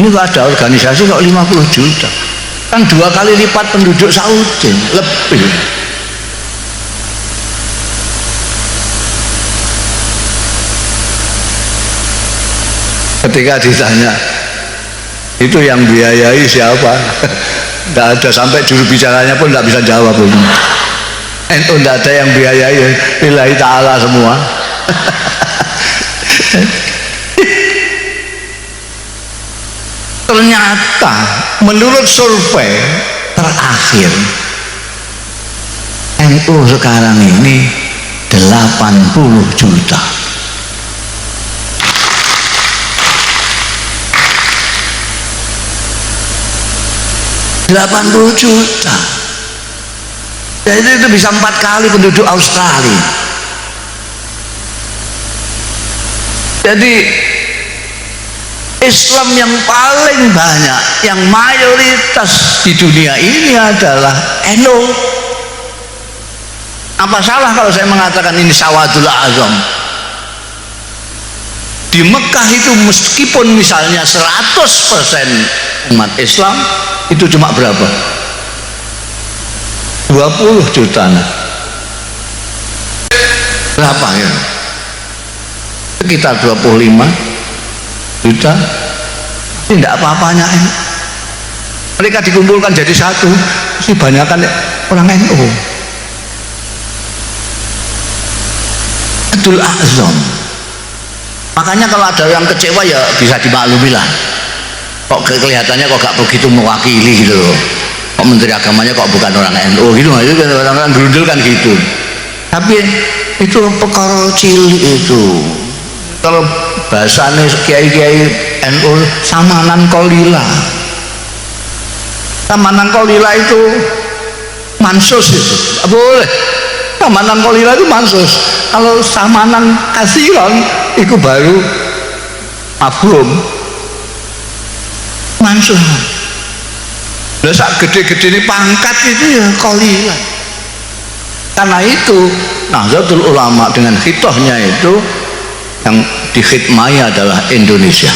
Ini kalau ada organisasi kok 50 juta, kan 2 kali lipat penduduk Saudi lebih. Ketika ditanya itu yang biayai siapa, tidak ada, sampai juru bicaranya pun tidak bisa jawab. Itu tidak ada yang biayai, lillahi ta'ala semua. Ternyata menurut survei terakhir NU sekarang ini 80 juta. 80 juta. Jadi itu bisa 4 kali penduduk Australia. Jadi Islam yang paling banyak, yang mayoritas di dunia ini adalah NU. Apa salah kalau saya mengatakan ini Sawadul Azam? Di Mekah itu meskipun misalnya 100% umat Islam, itu cuma berapa? 20 juta. Berapa ya? Sekitar 25 juta. Tidak apa-apanya. Mereka dikumpulkan jadi satu, sih banyakkan orang NU. Abdul Azam. Makanya kalau ada yang kecewa ya bisa dimaklumi lah. Kok kelihatannya kok gak begitu mewakili gitu loh. Kok menteri agamanya kok bukan orang NU gitu, itu orang-orang gerundel kan gitu. Tapi itu perkara cilik itu. Kalau bahasane kiai-kiai NU samanan kolila. Samanan kolila itu mansus itu. Boleh. Samanan kolila itu mansus. Kalau samanan kasiron itu baru mafhum. Mansus. Lah sak gede-gede ini pangkat itu ya kolila. Karena itu Nahdlatul Ulama dengan khitohnya itu yang dikhidmai adalah Indonesia.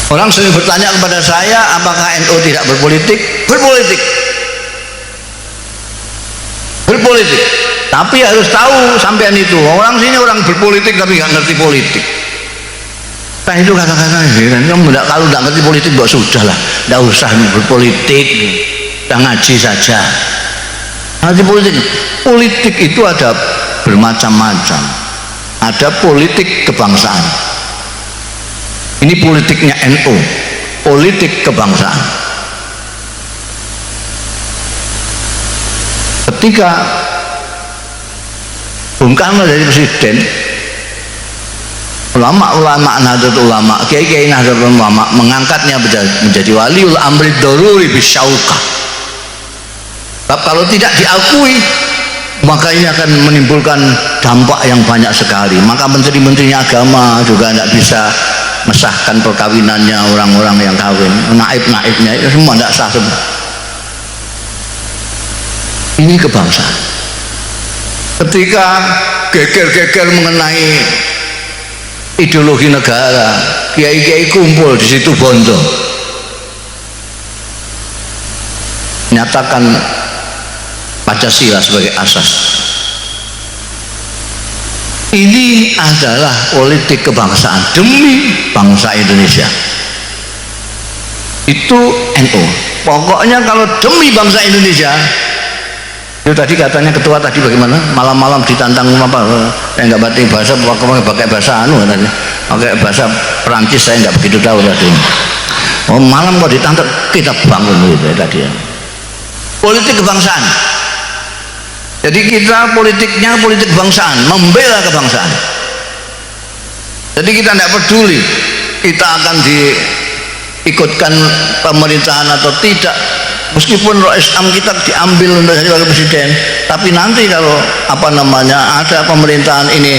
Orang sering bertanya kepada saya, apakah NU tidak berpolitik? Berpolitik. Berpolitik. Tapi harus tahu sampean itu, orang sini orang berpolitik tapi nggak ngerti politik. Nah itu kata-kata kalau nggak ngerti politik nggak sudah lah, nggak usah berpolitik, kita ngaji saja. Ngerti politik. Politik itu ada bermacam-macam. Ada politik kebangsaan. Ini politiknya NU, politik kebangsaan. Ketika Bung Karno jadi presiden, ulama-ulama Nahdlatul Ulama, kiai-kiai Nahdlatul Ulama mengangkatnya menjadi waliul amri daruri bisyaukah. Kalau tidak diakui, maka ini akan menimbulkan dampak yang banyak sekali. Maka menteri-menterinya agama juga tidak bisa mesahkan perkawinannya orang-orang yang kawin, naib-naibnya itu semua tidak sah semua. Ini kebangsaan. Ketika geger-geger mengenai ideologi negara, kiai-kiai kumpul di situ Bondo, nyatakan Pancasila sebagai asas. Ini adalah politik kebangsaan demi bangsa Indonesia. Itu NU. Pokoknya kalau demi bangsa Indonesia, itu tadi katanya ketua tadi bagaimana? Malam-malam ditantang apa? Saya nggak batin bahasa, pakai bahasa anu katanya. Pakai bahasa Perancis saya nggak begitu tahu tadi. Oh malam kok ditantang, kita bangun gitu tadi. Politik kebangsaan. Jadi kita politiknya politik kebangsaan, membela kebangsaan. Jadi kita tidak peduli kita akan diikutkan pemerintahan atau tidak, meskipun roh Islam kita diambil untuk jadi wakil presiden, tapi nanti kalau ada pemerintahan ini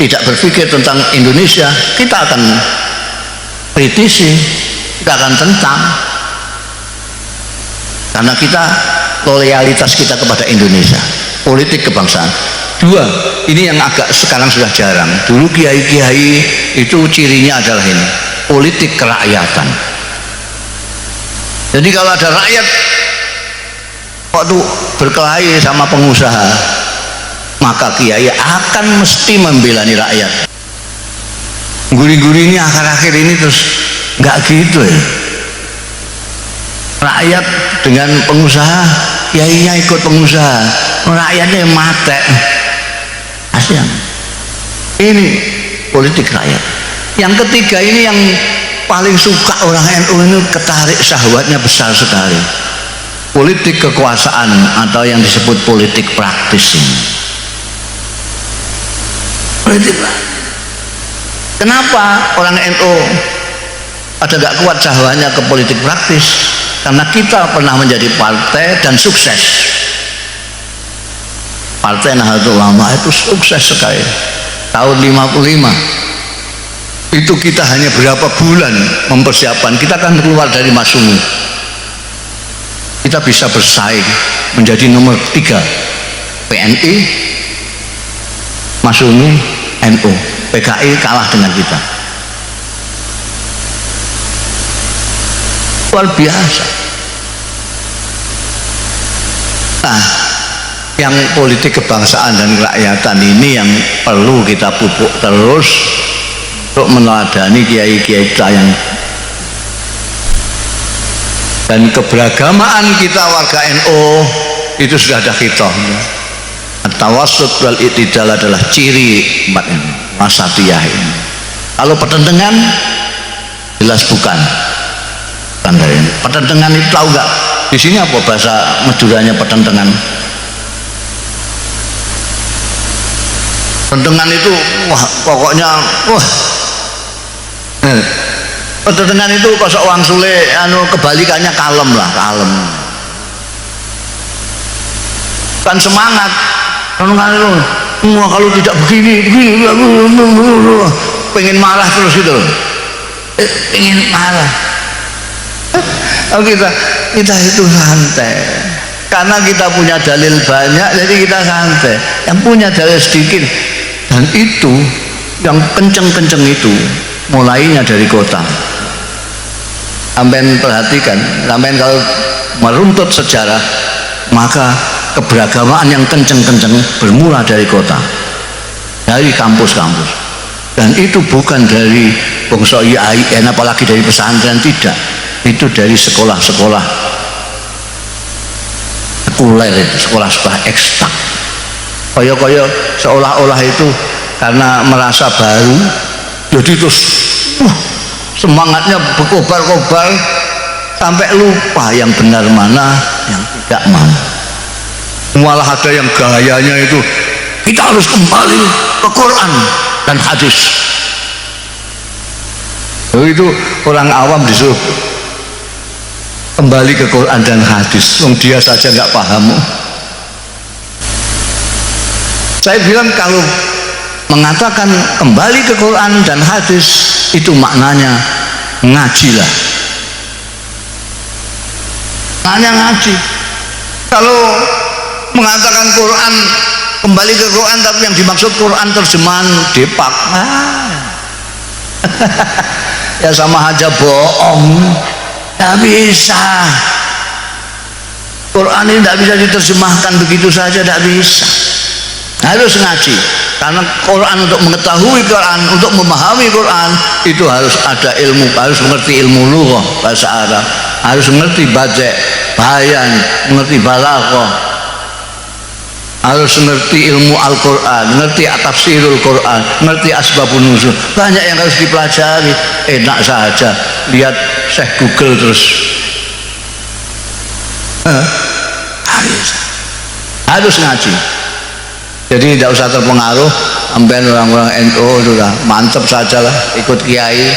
tidak berpikir tentang Indonesia, kita akan kritisi, kita akan tentang, karena kita loyalitas kita kepada Indonesia. Politik kebangsaan. Dua, ini yang agak sekarang sudah jarang. Dulu kiai-kiai itu cirinya adalah ini, politik kerakyatan. Jadi kalau ada rakyat waktu berkelahi sama pengusaha, maka kiai akan mesti membela rakyat. Guri-guri ini akhir-akhir ini terus nggak gitu ya. Rakyat dengan pengusaha, kiainya ikut pengusaha, rakyatnya mate. Asyik. Ini politik rakyat. Yang ketiga ini yang paling suka orang NU ini, ketarik syahwatnya besar sekali. Politik kekuasaan atau yang disebut politik praktis ini. Politik. Kenapa orang NU ada gak kuat syahwatnya ke politik praktis? Karena kita pernah menjadi partai dan sukses. Partai Nahdlatul Ulama itu sukses sekali. Tahun 55 itu kita hanya berapa bulan mempersiapkan, kita akan keluar dari Masyumi, kita bisa bersaing menjadi nomor 3 PNI, Masyumi, NU. PKI kalah dengan kita. Luar biasa. Nah, yang politik kebangsaan dan kerakyatan ini yang perlu kita pupuk terus untuk meneladani kiai-kiai kita yang, dan keberagamaan kita warga NU itu sudah ada khitohnya. Tawassut wal i'tidal adalah ciri umat ini, wasatiyah ini. Kalau pertentangan jelas bukan. Pertentangan itu tahu nggak Di sini apa bahasa Maduranya petentengan? Petentengan itu wah pokoknya wah. Petentengan itu kosok wang sule anu kebalikannya kalem lah, kalem. Kan semangat. Petentengan itu wah kalau tidak begini pengen marah terus gitu. Pengen marah. Oh, kita itu santai karena kita punya dalil banyak, jadi kita santai. Yang punya dalil sedikit, dan itu yang kenceng-kenceng itu mulainya dari kota. Sampean perhatikan, sampean kalau meruntut sejarah, maka keberagamaan yang kenceng-kenceng bermula dari kota, dari kampus-kampus, dan itu bukan dari bangsa IAIN apalagi dari pesantren, tidak. Itu dari sekolah-sekolah sekuler, sekolah-sekolah eksak. Koyo-koyo seolah-olah itu karena merasa baru, jadi terus semangatnya berkobar-kobar sampai lupa yang benar mana, yang tidak mana. Malah ada yang gayanya itu kita harus kembali ke Quran dan hadis. Itu orang awam disuruh kembali ke Quran dan hadis, dia saja nggak paham. Saya bilang kalau mengatakan kembali ke Quran dan hadis itu maknanya ngajilah, maknanya ngaji. Kalau mengatakan Quran kembali ke Quran tapi yang dimaksud Quran terjemahan Depak, ya sama aja bohong. Tidak bisa. Quran ini tidak bisa diterjemahkan begitu saja, tidak bisa. Harus ngaji. Karena Quran, untuk mengetahui Quran, untuk memahami Quran itu harus ada ilmu, harus mengerti ilmu lughah bahasa Arab, harus mengerti badi', bayan, mengerti balaghah, harus mengerti ilmu Al-Quran, mengerti tafsirul Quran, mengerti asbabun nuzul. Banyak yang harus dipelajari. Enak saja lihat Syekh Google terus. Harus ngaji. Jadi tidak usah terpengaruh sampai orang-orang NU, sudah mantap saja lah, ikut kiai,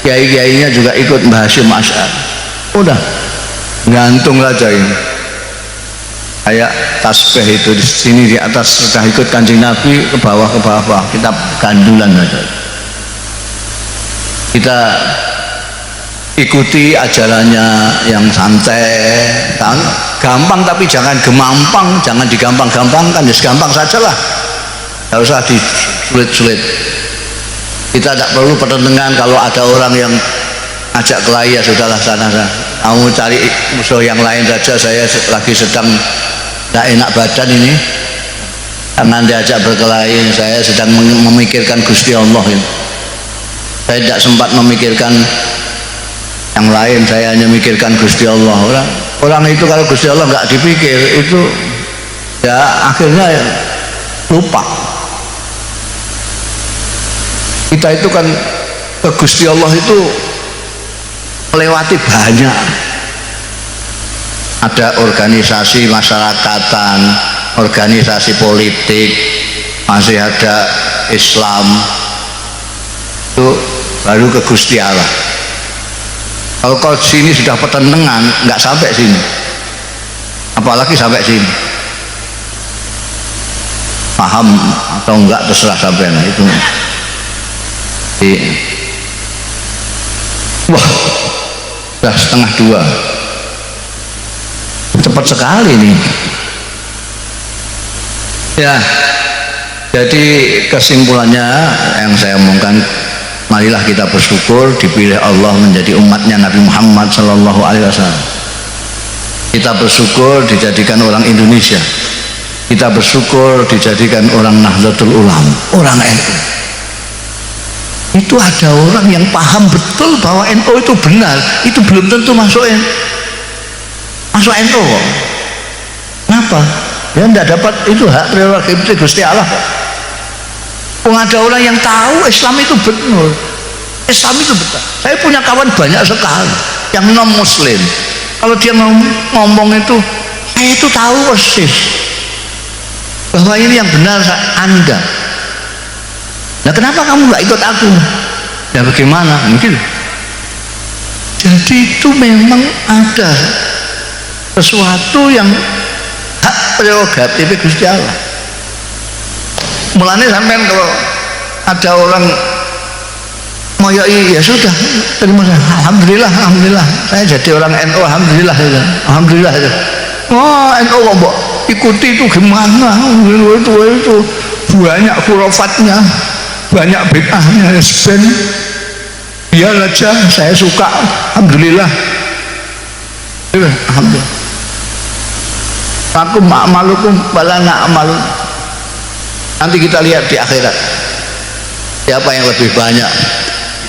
kiai-kiainya juga ikut Mbah Hasyim Asy'ari. Udah gantung saja ini. Kayak tasbih itu di sini di atas sudah ikut Kanjeng Nabi, ke bawah kita gandulan saja. Kita ikuti ajarannya yang santai, kan? Gampang tapi jangan gemampang, jangan digampang-gampangkan, ya gampang sajalah, tidak usah disulit-sulit. Kita tidak perlu pertentangan. Kalau ada orang yang ajak kelahi, ya sudahlah, sana. Kamu cari musuh yang lain saja. Saya lagi sedang tidak enak badan ini, jangan diajak berkelahi. Saya sedang memikirkan Gusti Allah ini. Saya tidak sempat memikirkan yang lain, saya hanya memikirkan Gusti Allah. Orang itu kalau Gusti Allah nggak dipikir, itu ya akhirnya ya lupa. Kita itu kan ke Gusti Allah itu melewati banyak. Ada organisasi masyarakatan, organisasi politik, masih ada Islam, itu baru ke Gusti Allah. Kalau kau sini sudah pertentangan, nggak sampai sini, apalagi sampai sini. Paham atau enggak terserah sampai itu. Wah, sudah 1:30. Cepat sekali nih. Ya, jadi kesimpulannya yang saya omongkan, marilah kita bersyukur dipilih Allah menjadi umatnya Nabi Muhammad Sallallahu Alaihi Wasallam. Kita bersyukur dijadikan orang Indonesia. Kita bersyukur dijadikan orang Nahdlatul Ulama, orang NU. Itu ada orang yang paham betul bahwa NU itu benar, itu belum tentu masuk NU. Kenapa? Dia tidak dapat itu hak prerogatif Gusti Allah. Ada orang yang tahu Islam itu benar, Islam itu benar. Saya punya kawan banyak sekali yang non muslim. Kalau dia ngomong itu, saya itu tahu persis bahwa ini yang benar Anda. Nah kenapa kamu nggak ikut aku? Ya bagaimana? Mungkin. Jadi itu memang ada sesuatu yang hak prerogatif Gusti Allah. Mulanya sampean kalau ada orang moyoi, ya sudah terima saja. Alhamdulillah saya jadi orang NU, alhamdulillah itu. Oh NU kok mbok ikuti itu gimana? Itu banyak khurafatnya, banyak bid'ahnya. Ben biar aja, saya suka, alhamdulillah. Alhamdulillah. Aku ma'amalukum bala na'amalun. Nanti kita lihat di akhirat siapa yang lebih banyak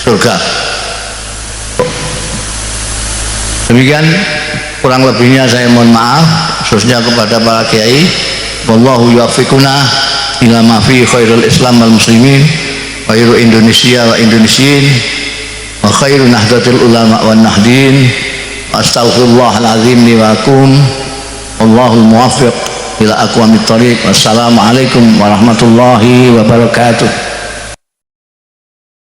surga. Demikian kurang lebihnya saya mohon maaf, khususnya kepada para kiai. Wallahu yuwaffiquna ila ma fi khairul Islam wal muslimin, khairu Indonesia wa Indonesiin, wa khairu nahdlatil ulama wan nahdin. Astaghfirullahal azim li wa lakum. Wallahul muwaffiq ila aqwamit thoriq. Wassalamualaikum warahmatullahi wabarakatuh.